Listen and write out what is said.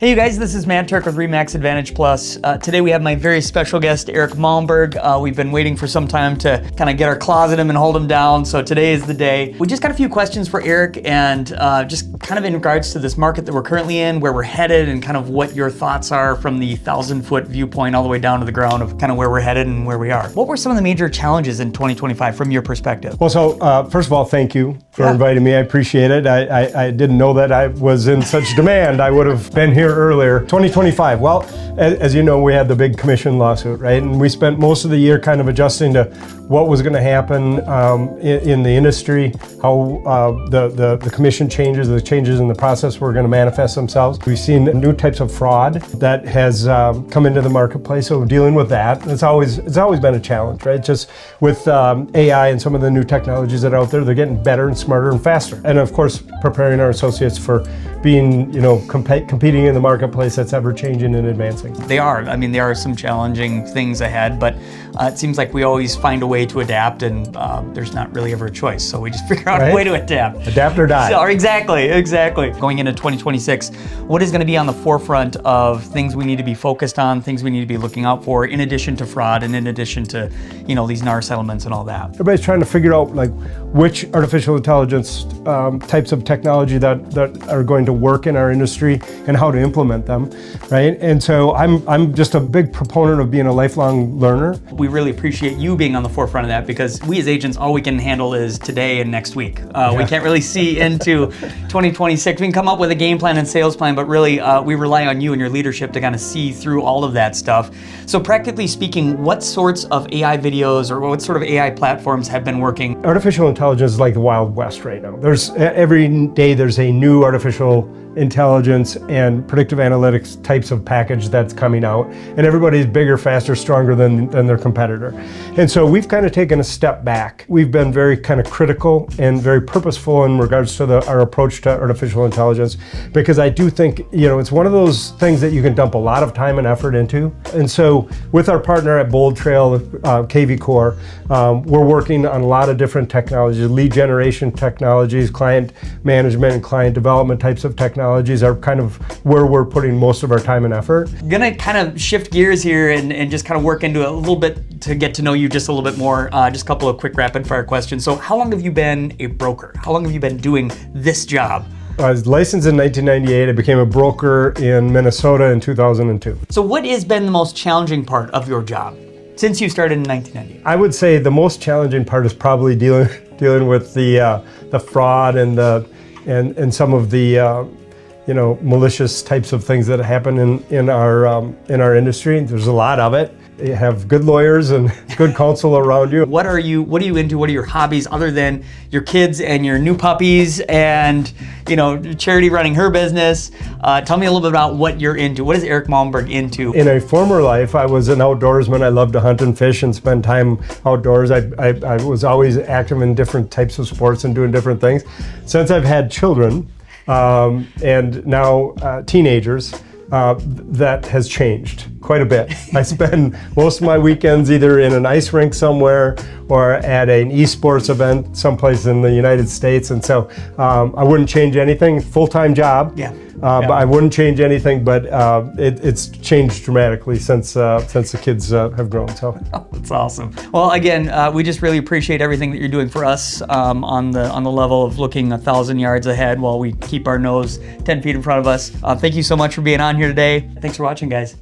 Hey you guys, this is Matt Turk with RE/MAX Advantage Plus. Today we have my very special guest, Eric Malmberg. We've been waiting for some time to kind of get our claws in him and hold him down, so today is the day. We just got a few questions for Eric and just kind of in regards to this market that we're currently in, where we're headed, and kind of what your thoughts are from the 1,000-foot viewpoint all the way down to the ground of kind of where we're headed and where we are. What were some of the major challenges in 2025 from your perspective? Well, so first of all, thank you for inviting me. I appreciate it. I didn't know that I was in such demand. I would have been here earlier. 2025, well, as you know, we had the big commission lawsuit, right? And we spent most of the year kind of adjusting to what was going to happen in the industry, how the commission changes, the changes in the process were going to manifest themselves. We've seen new types of fraud that has come into the marketplace, so we're dealing with that. It's always been a challenge, right? Just with AI and some of the new technologies that are out there, they're getting better and smarter and faster. And of course, preparing our associates for being, competing in the marketplace that's ever changing and advancing. They are. I mean, there are some challenging things ahead, but it seems like we always find a way to adapt, and there's not really ever a choice. So we just figure out a way to adapt. Adapt or die. So, exactly. Going into 2026, what is going to be on the forefront of things we need to be focused on, things we need to be looking out for, in addition to fraud and in addition to, these NAR settlements and all that? Everybody's trying to figure out which artificial intelligence types of technology that are going to work in our industry and how to implement them, right? And so I'm just a big proponent of being a lifelong learner. We really appreciate you being on the forefront of that, because we as agents, all we can handle is today and next week. We can't really see into 2026. We can come up with a game plan and sales plan, but really we rely on you and your leadership to kind of see through all of that stuff. So practically speaking, what sorts of AI videos or what sort of AI platforms have been working? Artificial intelligence is like the Wild West right now. Every day there's a new artificial intelligence and predictive analytics types of package that's coming out, and everybody's bigger, faster, stronger than their competitor. And so we've kind of taken a step back. We've been very kind of critical and very purposeful in regards to our approach to artificial intelligence, because I do think, it's one of those things that you can dump a lot of time and effort into. And so with our partner at Bold Trail, KV Core, we're working on a lot of different technologies, lead generation technologies, client management and client development types of technologies are kind of where we're putting most of our time and effort. Gonna kind of shift gears here and just kind of work into it a little bit to get to know you just a little bit more. Just a couple of quick rapid fire questions. So how long have you been a broker? How long have you been doing this job? I was licensed in 1998. I became a broker in Minnesota in 2002. So what has been the most challenging part of your job since you started in 1998? I would say the most challenging part is probably dealing with the fraud and some of the malicious types of things that happen in our industry. There's a lot of it. You have good lawyers and good counsel around you. What are you into? What are your hobbies other than your kids and your new puppies and Charity running her business? Tell me a little bit about what you're into. What is Eric Malmberg into? In a former life, I was an outdoorsman. I loved to hunt and fish and spend time outdoors. I was always active in different types of sports and doing different things. Since I've had children, and now teenagers, that has changed quite a bit. I spend most of my weekends either in an ice rink somewhere or at an esports event someplace in the United States, and so I wouldn't change anything. Full-time job, but I wouldn't change anything. But it's changed dramatically since the kids have grown. So that's awesome. Well, again, we just really appreciate everything that you're doing for us on the level of looking 1,000 yards ahead while we keep our nose 10 feet in front of us. Thank you so much for being on here today. Thanks for watching, guys.